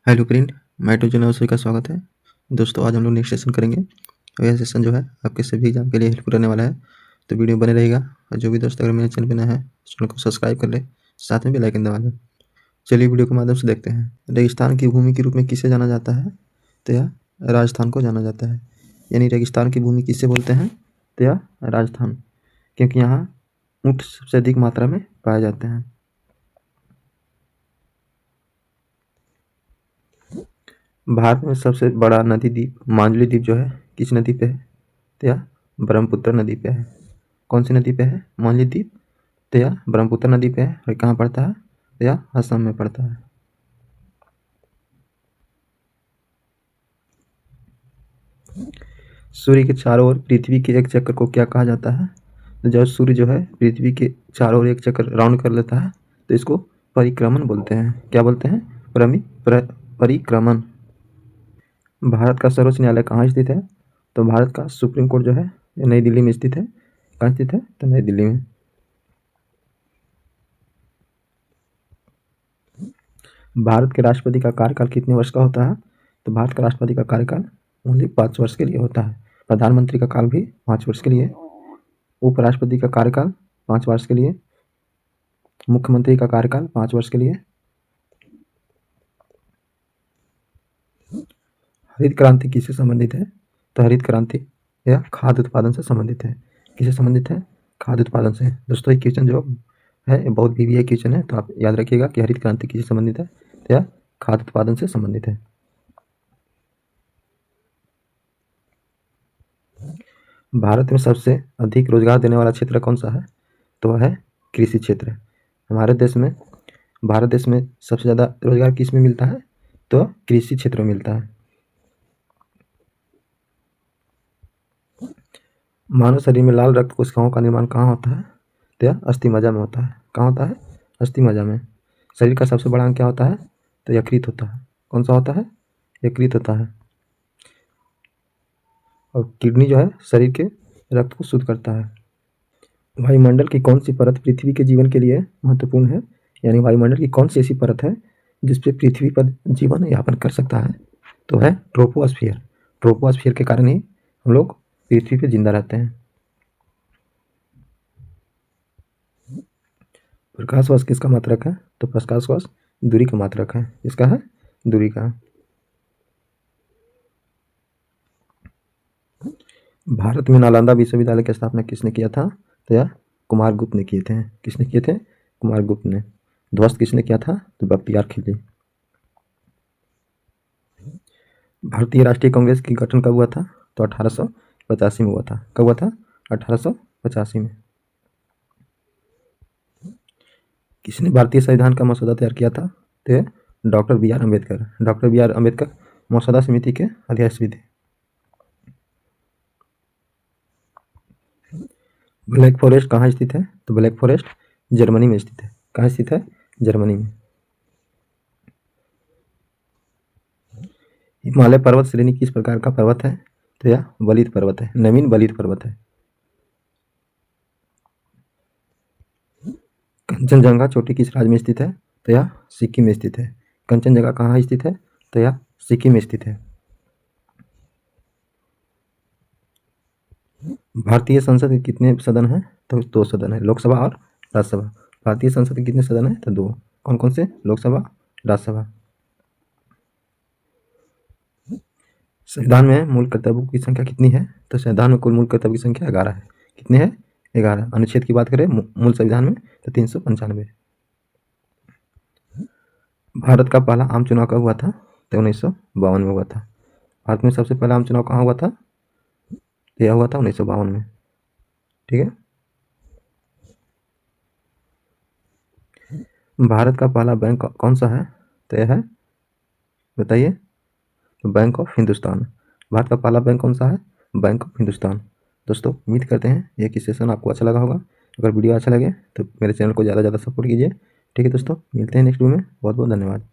Hello friend, मैं to general सभी का स्वागत है। दोस्तों, आज हम लोग नेक्स्ट सेशन करेंगे और यह सेशन जो है आपके सभी एग्जाम के लिए हेल्पफुल रहने वाला है, तो वीडियो बने रहेगा। और जो भी दोस्त अगर मेरे चैनल पर नया है, चैनल को सब्सक्राइब कर ले, साथ में बेल आइकन दबा लें। चलिए वीडियो के माध्यम से देखते हैं। रेगिस्तान की भूमि के रूप में किसे जाना जाता है? तो यह राजस्थान को जाना जाता है। यानी रेगिस्तान की भूमि किसे बोलते हैं? तो यह राजस्थान, क्योंकि यहाँ ऊँट सबसे अधिक मात्रा में पाए जाते हैं। भारत में सबसे बड़ा नदी द्वीप माजुली द्वीप जो है किस नदी पे है? तो यह ब्रह्मपुत्र नदी पे है। कौन सी नदी पे है माजुली द्वीप? तो यह ब्रह्मपुत्र नदी पे है। और कहाँ पड़ता है? तो यह असम में पड़ता है। सूर्य के चारों ओर पृथ्वी के एक चक्कर को क्या कहा जाता है? तो जब सूर्य जो है पृथ्वी के चारों ओर एक चक्कर राउंड कर लेता है तो इसको परिक्रमण बोलते हैं। क्या बोलते हैं? परिक्रमण। भारत का सर्वोच्च न्यायालय कहाँ स्थित है? तो भारत का सुप्रीम कोर्ट जो है ये नई दिल्ली में स्थित है। कहाँ स्थित है? तो नई दिल्ली में। भारत के राष्ट्रपति का कार्यकाल कितने वर्ष का होता है? तो भारत का राष्ट्रपति का कार्यकाल ओनली 5 वर्ष के लिए होता है। प्रधानमंत्री का काल भी 5 वर्ष के लिए, उपराष्ट्रपति का कार्यकाल 5 वर्ष के लिए, मुख्यमंत्री का कार्यकाल 5 वर्ष के लिए। हरित क्रांति किससे संबंधित है? तो हरित क्रांति यह खाद्य उत्पादन से संबंधित है। किससे संबंधित है? खाद्य उत्पादन से। दोस्तों, ये क्वेश्चन जो है ये बहुत VVI क्वेश्चन है, तो आप याद रखिएगा कि हरित क्रांति किससे संबंधित है? तो यह खाद्य उत्पादन से संबंधित है। भारत में सबसे अधिक रोजगार देने वाला क्षेत्र कौन सा है? तो वह है कृषि क्षेत्र। हमारे देश में, भारत देश में सबसे ज़्यादा रोजगार किस में मिलता है? तो कृषि क्षेत्र में मिलता है। मानव शरीर में लाल रक्त कोशिकाओं का निर्माण कहाँ होता है? तो यह अस्थि मज्जा में होता है। कहाँ होता है? अस्थि मज्जा में। शरीर का सबसे बड़ा अंग क्या होता है? तो यकृत होता है। कौन सा होता है? यकृत होता है। और किडनी जो है शरीर के रक्त को शुद्ध करता है। वायुमंडल की कौन सी परत पृथ्वी के जीवन के लिए महत्वपूर्ण है? यानी वायुमंडल की कौन सी ऐसी परत है जिस पे पृथ्वी पर जीवन यापन कर सकता है? तो है ट्रोपोस्फियर। ट्रोपोस्फियर के कारण ही हम लोग पृथ्वी पे जिंदा रहते हैं। प्रकाश वर्ष किसका मात्रक है? तो प्रकाश वर्ष दूरी का मात्रक है। इसका है दूरी का। भारत में नालंदा विश्वविद्यालय की स्थापना किसने किया था? तो यह कुमारगुप्त ने किए थे। किसने किए थे? कुमारगुप्त ने। ध्वस्त किसने किया था? तो बख्तियार खिलजी। भारतीय राष्ट्रीय कांग्रेस की गठन कब हुआ था? तो 1885 में हुआ था। कब हुआ था? 1885 में। किसने भारतीय संविधान का मसौदा तैयार किया था? तो doctor BR Ambedkar. Doctor BR Ambedkar मसौदा समिति के अध्यक्ष भी थे। ब्लैक फॉरेस्ट कहाँ स्थित है? तो ब्लैक फॉरेस्ट जर्मनी में स्थित है। कहाँ स्थित है? जर्मनी में। हिमालय पर्वत श्रेणी किस प्रकार का पर्वत है? तो यह वलित पर्वत है। नवीन वलित पर्वत है। कंचनजंगा चोटी किस राज्य में स्थित है? तो यह सिक्किम में स्थित है। कंचनजंगा कहाँ स्थित है? तो यह सिक्किम में स्थित है। भारतीय संसद के कितने सदन हैं? तो 2 सदन है, लोकसभा और राज्यसभा। भारतीय संसद के कितने सदन हैं? तो 2। कौन कौन से? लोकसभा, राज्यसभा। संविधान में मूल कर्तव्यों की संख्या कितनी है? तो संविधान में कुल मूल कर्तव्य की संख्या 11 है। कितने हैं? 11। अनुच्छेद की बात करें मूल संविधान में तो 395। भारत का पहला आम चुनाव कब हुआ था? तो 1952 में हुआ था। भारत में सबसे पहला आम चुनाव कहाँ हुआ था? यह हुआ था 1952 में। ठीक है। भारत का पहला बैंक कौन सा है? तो यह है, बताइए, तो बैंक ऑफ हिंदुस्तान। भारत का पहला बैंक कौन सा है? Bank of Hindustan. दोस्तों, उम्मीद करते हैं ये कि सेशन आपको अच्छा लगा होगा। अगर वीडियो अच्छा लगे तो मेरे चैनल को ज़्यादा से ज़्यादा सपोर्ट कीजिए। ठीक है दोस्तों, मिलते हैं नेक्स्ट वीडियो में। बहुत बहुत धन्यवाद।